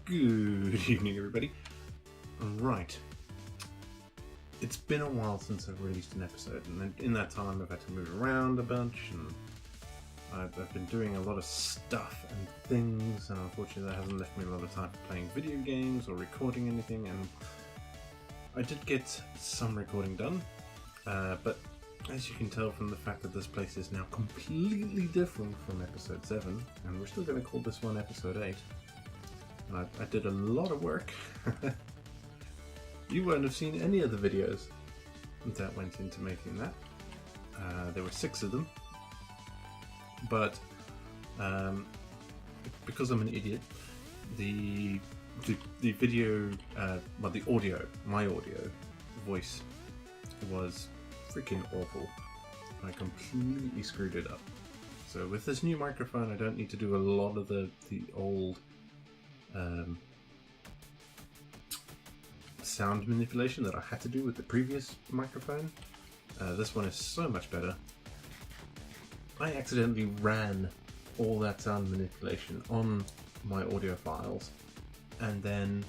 Good evening, everybody. Right. It's been a while since I've released an episode, and in that time I've had to move around a bunch, and I've been doing a lot of stuff and things, and unfortunately that hasn't left me a lot of time for playing video games or recording anything, and I did get some recording done, but as you can tell from the fact that this place is now completely different from episode 7, and we're still going to call this one episode 8. I did a lot of work. You won't have seen any of the videos that went into making that. There were 6 of them, but because I'm an idiot, the video, well, the audio, my audio voice was freaking awful. I completely screwed it up. So with this new microphone, I don't need to do a lot of the old sound manipulation that I had to do with the previous microphone. This one is so much better. I accidentally ran all that sound manipulation on my audio files, and then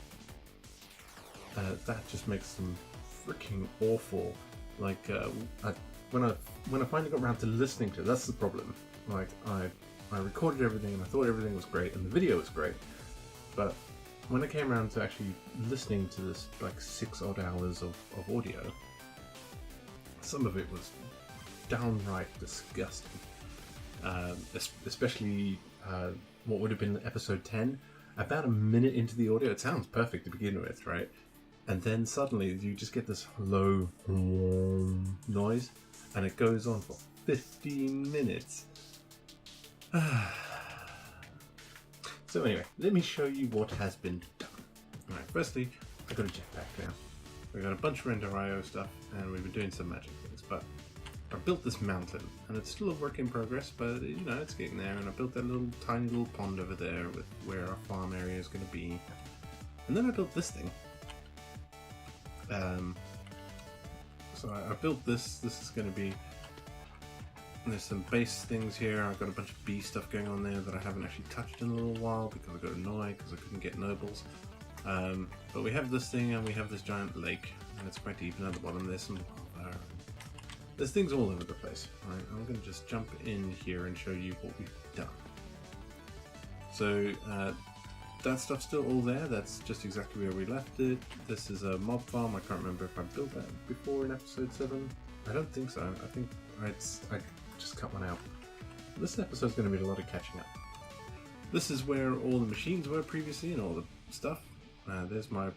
that just makes them freaking awful. Like when I finally got around to listening to it, that's the problem. Like I recorded everything and I thought everything was great and the video was great, but when I came around to actually listening to this, like 6 odd hours of audio, some of it was downright disgusting. Especially what would have been episode 10. About a minute into the audio, it sounds perfect to begin with, right? And then suddenly you just get this low noise, and it goes on for 15 minutes. So anyway, let me show you what has been done. Alright, firstly, I got a jetpack now. We've got a bunch of render.io stuff, and we've been doing some magic things, but I built this mountain, and it's still a work in progress, but you know, it's getting there, and I built that tiny little pond over there with where our farm area is going to be. And then I built this thing. So I built this. This is going to be... There's some base things here. I've got a bunch of bee stuff going on there that I haven't actually touched in a little while because I got annoyed because I couldn't get nobles. But we have this thing, and we have this giant lake, and it's quite deep. And at the bottom there's some... there's things all over the place. Right? I'm going to just jump in here and show you what we've done. So that stuff's still all there. That's just exactly where we left it. This is a mob farm. I can't remember if I built that before in episode 7. I don't think so. I think I just cut one out. This episode's going to be a lot of catching up. This is where all the machines were previously and all the stuff. There's my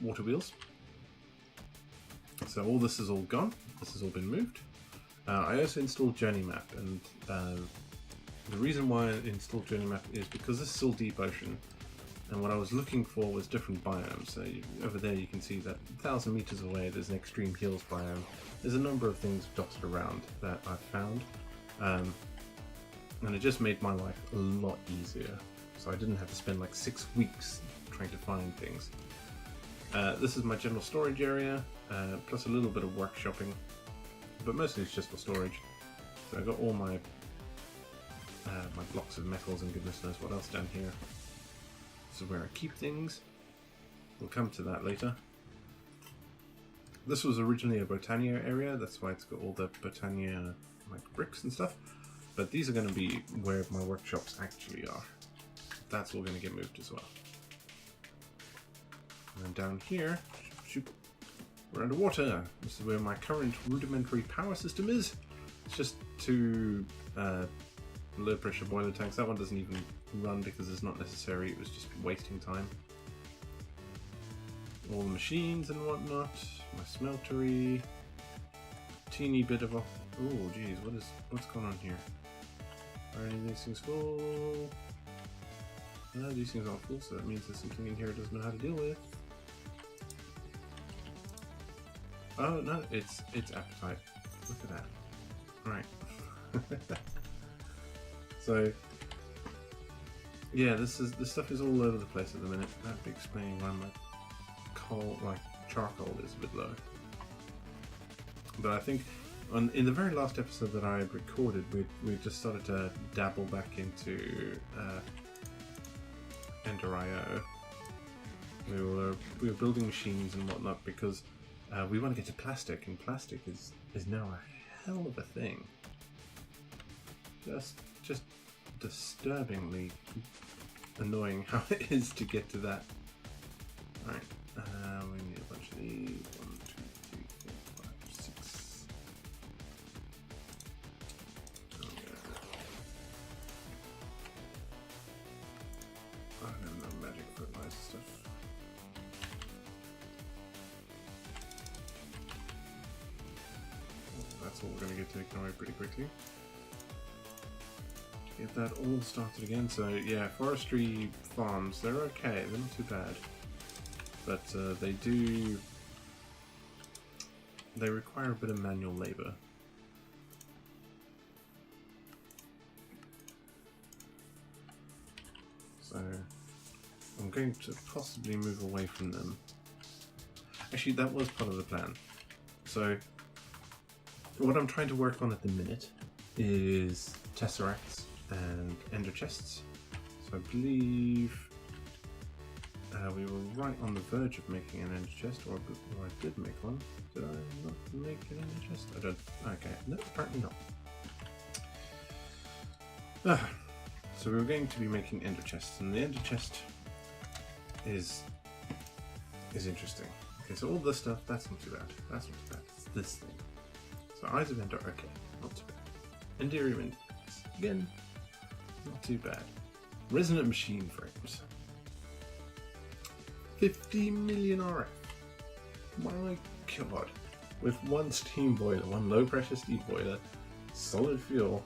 water wheels. So all this is all gone. This has all been moved. I also installed Journey Map, and the reason why I installed Journey Map is because this is all deep ocean, and what I was looking for was different biomes. So over there you can see that 1,000 meters away there's an extreme hills biome. There's a number of things dotted around that I've found, and it just made my life a lot easier. So I didn't have to spend like 6 weeks trying to find things. This is my general storage area, plus a little bit of workshopping, but mostly it's just for storage. So I got all my my blocks of metals and goodness knows what else down here. This is where I keep things. We'll come to that later. This was originally a Botania area, that's why it's got all the Botania like bricks and stuff. But these are going to be where my workshops actually are. That's all going to get moved as well. And then down here, we're underwater. This is where my current rudimentary power system is. It's just 2 low pressure boiler tanks. That one doesn't even run because it's not necessary. It was just wasting time. All the machines and whatnot. My smeltery. Teeny bit of a... Oh geez, what's going on here? Are any of these things full? No, these things aren't full, so that means there's something in here it doesn't know how to deal with. Oh no, it's appetite. Look at that. Right. So yeah, this stuff is all over the place at the minute. That'd be explaining why my charcoal is a bit low. But I think in the very last episode that I had recorded, we just started to dabble back into Ender IO, we were building machines and whatnot because we want to get to plastic, and plastic is now a hell of a thing. Just disturbingly annoying how it is to get to that. Alright, we need a bunch of these. 1, 2, 3, 4, 5, 6. I don't know, magic fertilizer stuff. That's all we're going to get taken away pretty quickly. Get that all started again. So yeah, forestry farms, they're okay, they're not too bad. But they require a bit of manual labor. So I'm going to possibly move away from them. Actually, that was part of the plan. So what I'm trying to work on at the minute is tesseracts and ender chests. So I believe we were right on the verge of making an ender chest, or I did make one. Did I not make an ender chest? I don't. Okay, no, apparently not. So we were going to be making ender chests, and the ender chest is interesting. Okay, so all this stuff, that's not too bad. That's not too bad. It's this thing. So Eyes of Ender, okay, not too bad. Enderium, again, not too bad. Resonant machine frames. 50 million RF. My god. With one steam boiler, one low pressure steam boiler, solid fuel,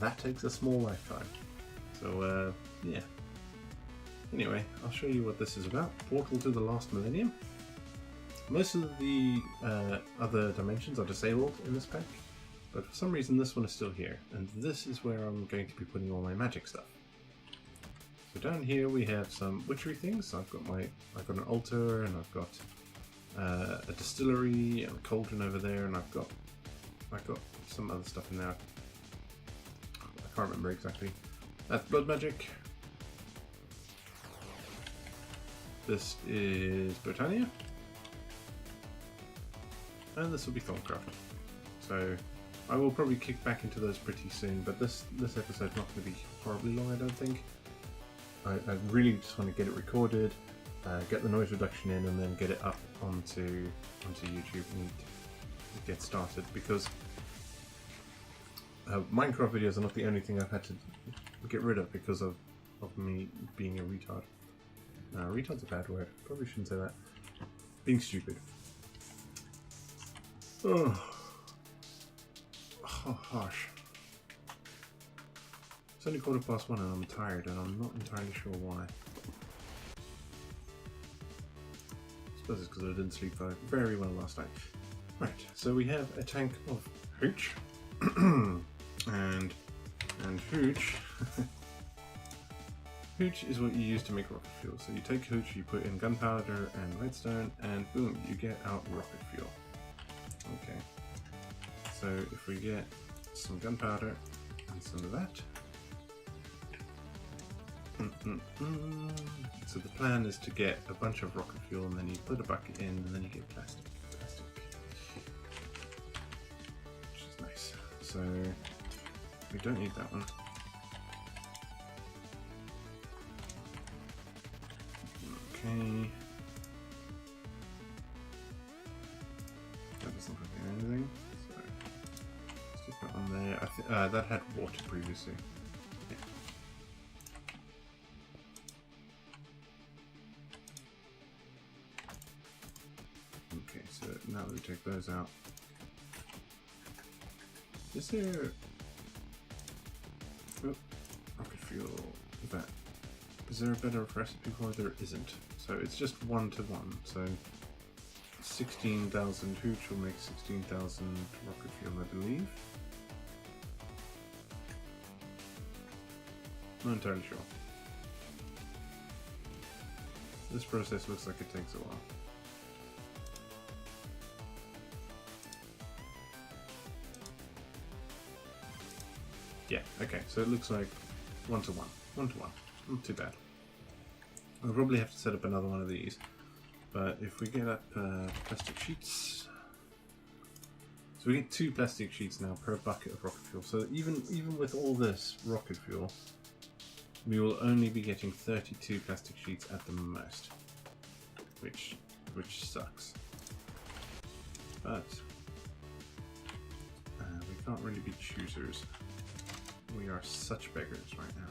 that takes a small lifetime. So, yeah. Anyway, I'll show you what this is about. Portal to the Last Millennium. Most of the other dimensions are disabled in this pack, but for some reason this one is still here, and this is where I'm going to be putting all my magic stuff. So down here we have some witchery things. I've got an altar, and I've got a distillery and a cauldron over there, and I've got some other stuff in there. I can't remember exactly. That's blood magic. This is Britannia. And this will be Thorncraft. So I will probably kick back into those pretty soon, but this episode's not going to be horribly long, I don't think. I really just want to get it recorded, get the noise reduction in, and then get it up onto YouTube and get started, because Minecraft videos are not the only thing I've had to get rid of because of me being a retard. Retard's a bad word, probably shouldn't say that. Being stupid. Oh, gosh. It's only 1:15 and I'm tired, and I'm not entirely sure why. I suppose it's because I didn't sleep very well last night. Right, so we have a tank of hooch. and hooch. Hooch is what you use to make rocket fuel. So you take hooch, you put in gunpowder and redstone, and boom, you get out rocket fuel. Okay, so if we get some gunpowder and some of that. So the plan is to get a bunch of rocket fuel, and then you put a bucket in, and then you get plastic. Which is nice. So we don't need that one. Okay. That doesn't look like anything. So stick that on there. I think that had water previously. Yeah. Okay, so now that we take those out, is there rocket fuel? That is there a better recipe for it? There isn't. So it's just 1-to-1. So 16,000 hooch will make 16,000 rocket fuel, I believe. Not entirely sure. This process looks like it takes a while. Yeah, okay, so it looks like 1-to-1. 1-to-1. Not too bad. I'll probably have to set up another one of these. But if we get up plastic sheets, so we get 2 plastic sheets now per bucket of rocket fuel. So even with all this rocket fuel, we will only be getting 32 plastic sheets at the most, which sucks. But we can't really be choosers. We are such beggars right now.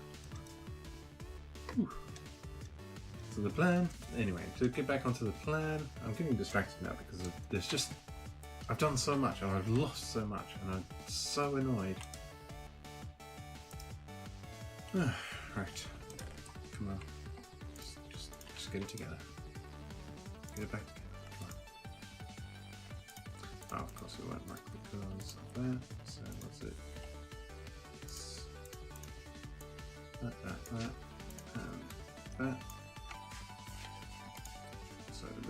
Whew. So the plan, anyway, to get back onto the plan, I'm getting distracted now because there's just, I've done so much and I've lost so much and I'm so annoyed. Right, come on, just get it together. Get it back together. Oh, of course it won't work because of that. So what's it? It's that, and that.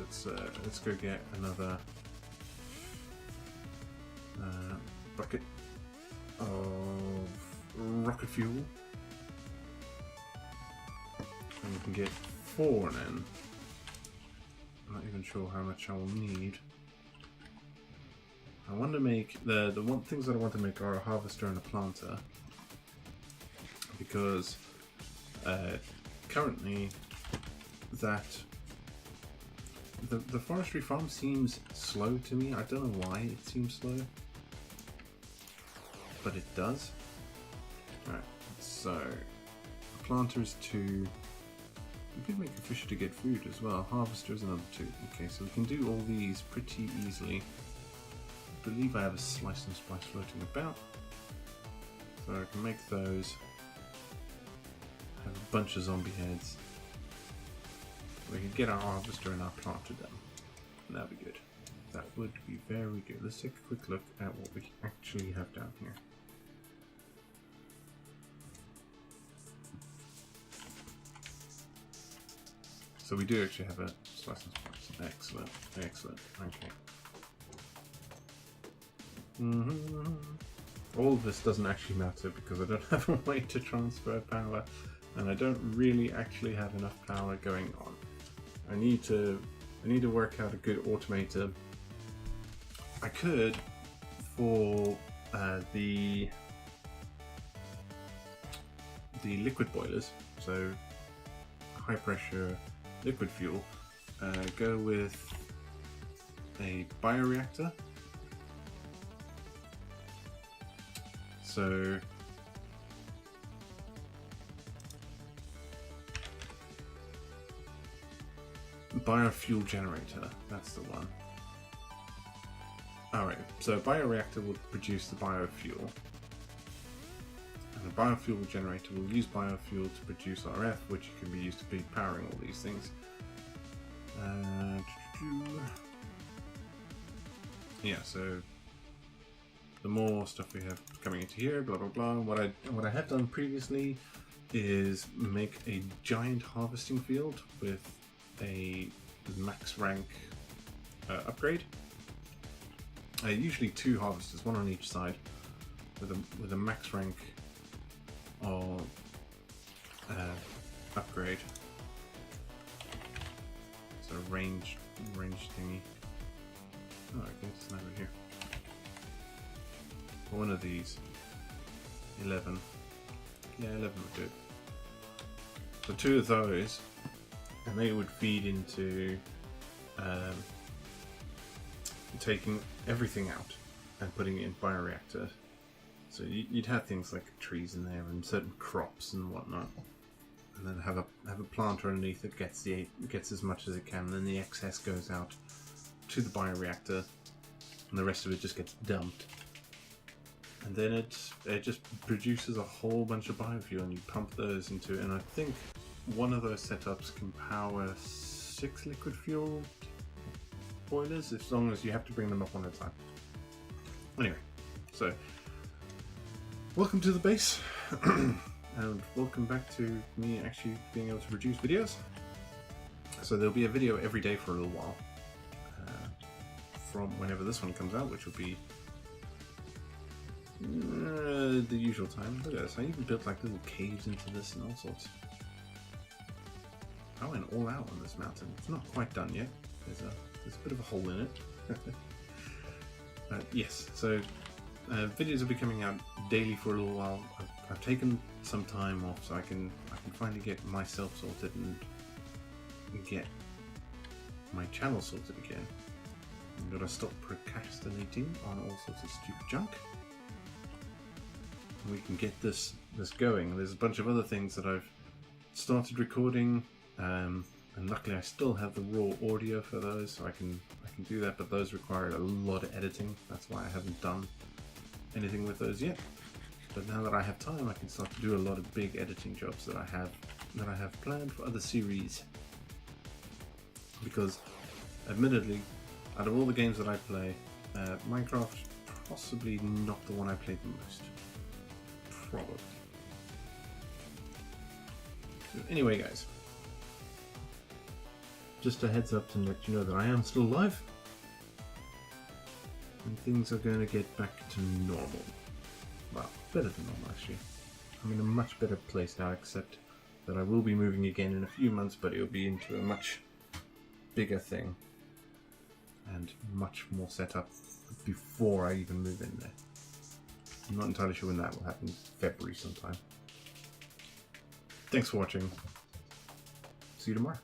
So let's go get another bucket of rocket fuel, and we can get 4 then. I'm not even sure how much I will need. I want to make the things that I want to make are a harvester and a planter, because currently that the forestry farm seems slow to me. I don't know why it seems slow, but it does. Alright, so a planter is 2. We could make a fisher to get food as well. Harvester is another 2. Okay, so we can do all these pretty easily. I believe I have a slice and spice floating about, so I can make those. Have a bunch of zombie heads. We can get our harvester and our planter done. That'd be good. That would be very good. Let's take a quick look at what we actually have down here. So we do actually have a slice and spice. Excellent, excellent. Okay. All of this doesn't actually matter because I don't have a way to transfer power, and I don't really actually have enough power going on. I need to work out a good automator. I could, for the liquid boilers, so high pressure liquid fuel, go with a bioreactor. So biofuel generator, that's the one. Alright, so a bioreactor will produce the biofuel, and a biofuel generator will use biofuel to produce RF, which can be used to be powering all these things. Yeah, so the more stuff we have coming into here, blah blah blah. What I have done previously is make a giant harvesting field with a max rank upgrade. Usually 2 harvesters, one on each side, with a max rank or upgrade. So range thingy. Oh, okay, it's over here. One of these. 11. Yeah, 11 would do it. So 2 of those, and they would feed into taking everything out and putting it in bioreactor. So you'd have things like trees in there and certain crops and whatnot, and then have a planter underneath that gets as much as it can. And then the excess goes out to the bioreactor, and the rest of it just gets dumped. And then it just produces a whole bunch of biofuel, and you pump those into it. And I think one of those setups can power 6 liquid fuel boilers, as long as you have to bring them up one at a time. Anyway, so welcome to the base, and welcome back to me actually being able to produce videos. So there'll be a video every day for a little while, from whenever this one comes out, which will be the usual time. Look at this, I even built like little caves into this and all sorts. I went all out on this mountain. It's not quite done yet. There's a bit of a hole in it. Yes, so videos will be coming out daily for a little while. I've taken some time off so I can finally get myself sorted and get my channel sorted again. I'm gonna stop procrastinating on all sorts of stupid junk. And we can get this going. There's a bunch of other things that I've started recording, and luckily I still have the raw audio for those, so I can do that. But those require a lot of editing. That's why I haven't done anything with those yet. But now that I have time, I can start to do a lot of big editing jobs that I have planned for other series. Because, admittedly, out of all the games that I play, Minecraft possibly not the one I played the most. Probably. So anyway, guys, just a heads up to let you know that I am still alive, and things are going to get back to normal. Well, better than normal actually. I'm in a much better place now, except that I will be moving again in a few months, but it'll be into a much bigger thing and much more set up before I even move in there. I'm not entirely sure when that will happen. February sometime. Thanks for watching. See you tomorrow.